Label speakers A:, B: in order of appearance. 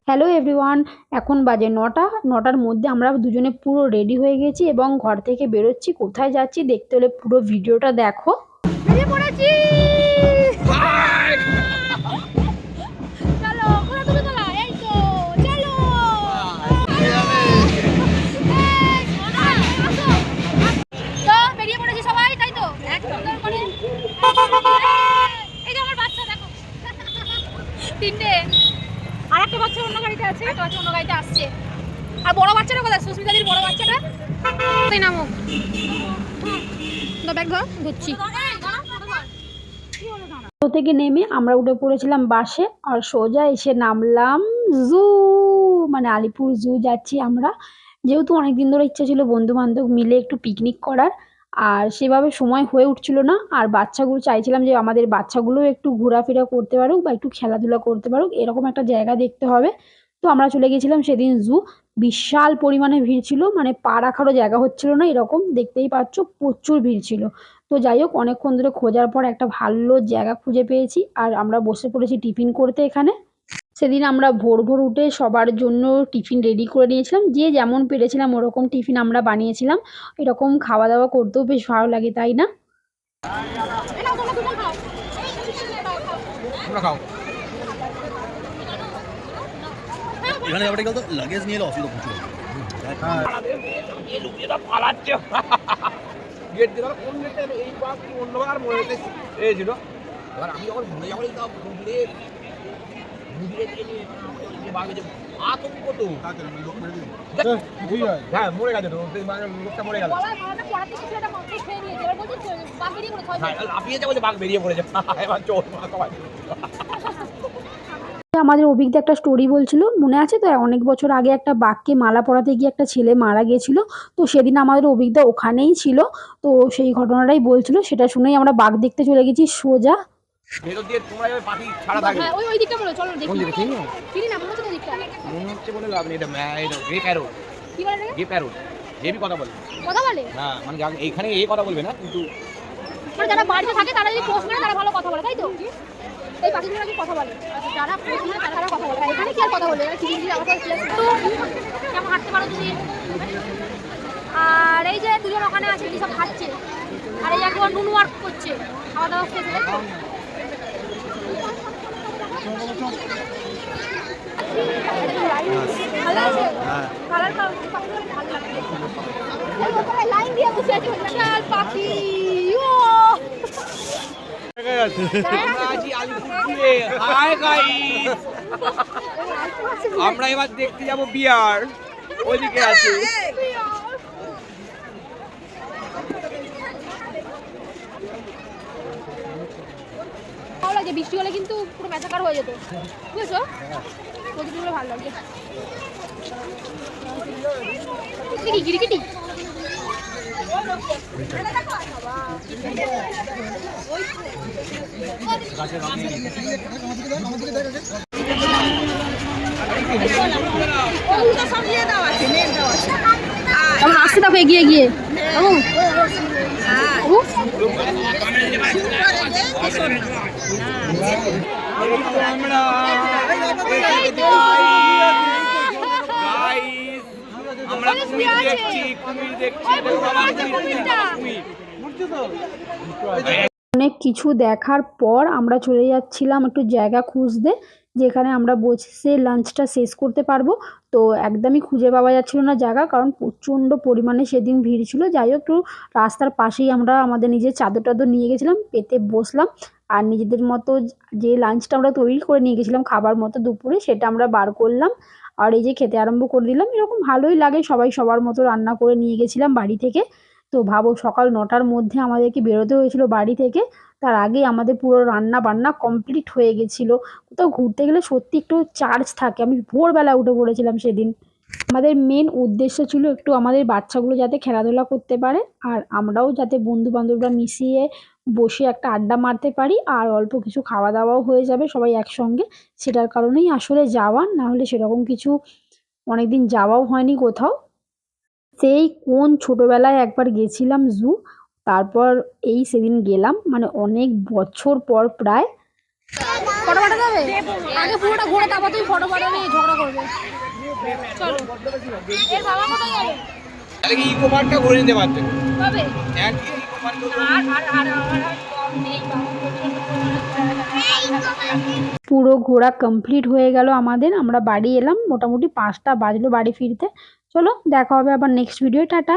A: Hello everyone, এখন বাজে ৯টার মধ্যে আমরা দুজনে পুরো রেডি হয়ে গেছি এবং ঘর থেকে বেরোচ্ছি। কোথায় যাচ্ছি দেখতে হলে পুরো ভিডিওটা দেখো। বেরিয়ে পড়েছি। চলো, কোথায় তুমি তোলা? এই তো, চলো। তো বেরিয়ে পড়েছি সবাই, তাই তো? এক সুন্দর করে। এই যে আমার বাচ্চা দেখো। তিনটে। আর একটা বাচ্চা অন্য গাড়িতে আছে, একটা বাচ্চা অন্য গাড়িতে আসছে। আর বড় বাচ্চাটা কোথায়? সুস্মিতাদির বড় বাচ্চাটা তাই নামো। ব্যাগ ধর, ধরছি। থেকে নেমে আমরা উঠে পড়েছিলাম বাসে আর সোজা এসে নামলাম জু, মানে আলিপুর জু যাচ্ছি আমরা। যেহেতু অনেকদিন ধরে ইচ্ছা ছিল বন্ধু বান্ধব মিলে একটু পিকনিক করার, আর সেভাবে সময় হয়ে উঠছিল না। আর বাচ্চাগুলো চাইছিলাম যে আমাদের বাচ্চাগুলো একটু ঘোরাফেরা করতে পারুক বা একটু খেলাধুলা করতে পারুক, এরকম একটা জায়গা দেখতে হবে। তো আমরা চলে গেছিলাম সেদিন জু। বিশাল পরিমাণে ভিড় ছিল, মানে পা রাখারও জায়গা হচ্ছিল না, এরকম দেখতেই পাচ্ছ প্রচুর ভিড় ছিল। তো যাই হোক, অনেকক্ষণ ধরে খোঁজার পর একটা ভালো জায়গা খুঁজে পেয়েছি আর আমরা বসে পড়েছি টিফিন করতে এখানে। সেদিন আমরা ভোর ভোর উঠে সবার জন্য টিফিন রেডি করে নিয়েছিলাম, যে যেমন পেরেছিলাম ওরকম টিফিন আমরা বানিয়েছিলাম। এরকম খাওয়া দাওয়া করতেও বেশ ভালো লাগে, তাই না?
B: এখানে ব্যাপারটা গেল তো লাগেজ নিয়ে এলে অসুবিধা প্রচুর
C: গেট দিয়ে কোন গেটটা এই বাস কি অন্য বার মনে হচ্ছে এই ছিল। এবার আমি যখন ঘুরে যাবো তো ঘুরে ঘুরে দিয়ে যে বাঘে যে আতঙ্ক তো হ্যাঁ মরে গেছে তো লোকটা মরে গেল। লাফিয়ে যাবো যে বাঘ বেরিয়ে পড়েছে এবার চোর সবাই।
A: আমাদের অভিজ্ঞতা একটা স্টোরি বলছিল, মনে আছে তো? অনেক বছর আগে একটা বাঘকে মালা পরাতে গিয়ে একটা ছেলে মারা গিয়েছিল। তো সেদিন আমাদের অভিজ্ঞতা ওখানেই ছিল। তো সেই ঘটনাটাই বলছিল, সেটা শুনেই আমরা বাঘ দেখতে চলে গেছি সোজা।
C: ভেতর দিয়ে তোমরা যাবে পাখি ছাড়া থাকে।
A: হ্যাঁ, ওই দিকটা বলো, চলো দেখি।
C: কোন দিকে চিনি?
A: চিনি না, মনে হচ্ছে দিকটা।
C: মনে হচ্ছে বলে লাভ নেই, এটা গ্রে প্যারট।
A: কি বলে রে?
C: Grey parrot. হেভি কথা বলে।
A: কথা বলে?
C: হ্যাঁ, মানে এইখানে এই কথা বলবে না, কিন্তু
A: মানে যারা বাড়িতে থাকে তারা যদি পোস্ট করে তারা ভালো কথা বলে, তাই তো? এই পাখিগুলো নাকি কথা বলে। যারা পোস্ট করে তারা কথা বলে। এখানে কি আর কথা বলবে? এরা কিছু কিছু আমাদের তো কেমন হাঁটতে পারো তুমি। আর এই যে দুজন ওখানে আছে, কি সব খাচ্ছে। আর এই একবার নুনু ওয়ার্ক করছে, খাওয়া দাওয়া খেয়েছে, তাই তো? ভালো আছে? কালার ভালো লাগছে। লাইন দিয়ে বসে আছে বিশাল পাখি। ও
C: আমরা এবার দেখতে যাব বিয়ার, ওইদিকে আছে।
A: ভালো লাগে, বৃষ্টি হলে কিন্তু পুরো ম্যাচাকার হয়ে যেত, বুঝেছো? প্রকৃতিগুলো ভালো লাগে। কি গিরিকিটি? আসতে দেখো এগিয়ে গিয়ে।
C: আমরা কুমির দেখছি,
A: অনেক কিছু দেখার পর আমরা চলে যাচ্ছিলাম একটু জায়গা খুঁজতে, যেখানে আমরা বসে লাঞ্চটা শেষ করতে পারবো। তো একদমই খুঁজে পাওয়া যাচ্ছিল না জায়গা, কারণ প্রচণ্ড পরিমাণে সেদিন ভিড় ছিল। যাই হোক, একটু রাস্তার পাশেই আমরা আমাদের নিজের চাদর টাদর নিয়ে গেছিলাম, পেতে বসলাম। আর নিজেদের মতো যে লাঞ্চটা আমরা তৈরি করে নিয়ে গেছিলাম খাবার মতো দুপুরে, সেটা আমরা বার করলাম আর এই যে খেতে আরম্ভ করে দিলাম। এরকম ভালোই লাগে, সবাই সবার মতো রান্না করে নিয়ে গেছিলাম বাড়ি থেকে। তো ভাবো, সকাল ৯টার মধ্যে আমাদেরকে বেরোতে হয়েছিল বাড়ি থেকে। তার আগে আমাদের পুরো রান্না বান্না কমপ্লিট হয়ে গেছিলো। কোথাও ঘুরতে গেলে সত্যি একটু চার্জ থাকে। আমি ভোরবেলা উঠে পড়েছিলাম সেদিন। আমাদের মেন উদ্দেশ্য ছিল একটু আমাদের বাচ্চাগুলো যাতে খেলাধুলা করতে পারে, আর আমরাও যাতে বন্ধু বান্ধবরা মিশিয়ে বসে একটা আড্ডা মারতে পারি, আর অল্প কিছু খাওয়া দাওয়াও হয়ে যাবে সবাই একসঙ্গে। সেটার কারণেই আসলে যাওয়া, না হলে সেরকম কিছু অনেকদিন যাওয়াও হয়নি কোথাও। সেই কোন ছোটবেলায় একবার গেছিলাম জু, তারপর এই সেদিন গেলাম, মানে অনেক বছর পর প্রায়। ফটো পাঠাতে হবে আগে পুরোটা ঘুরে তারপর তুমি ফটো পাঠালে ঝগড়া করবে চলো এর বাবা কোথায় যাবে
C: তাহলে কি ইকো পার্কটা ঘুরে নিতে পারতে
A: কবে
C: একদিন ইকো পার্ক
A: পুরো ঘোরা কমপ্লিট হয়ে গেল আমাদের আমরা বাড়ি এলাম মোটামুটি 5টা বাজলো বাড়ি ফিরতে চলো দেখা হবে আবার নেক্সট ভিডিও টাটা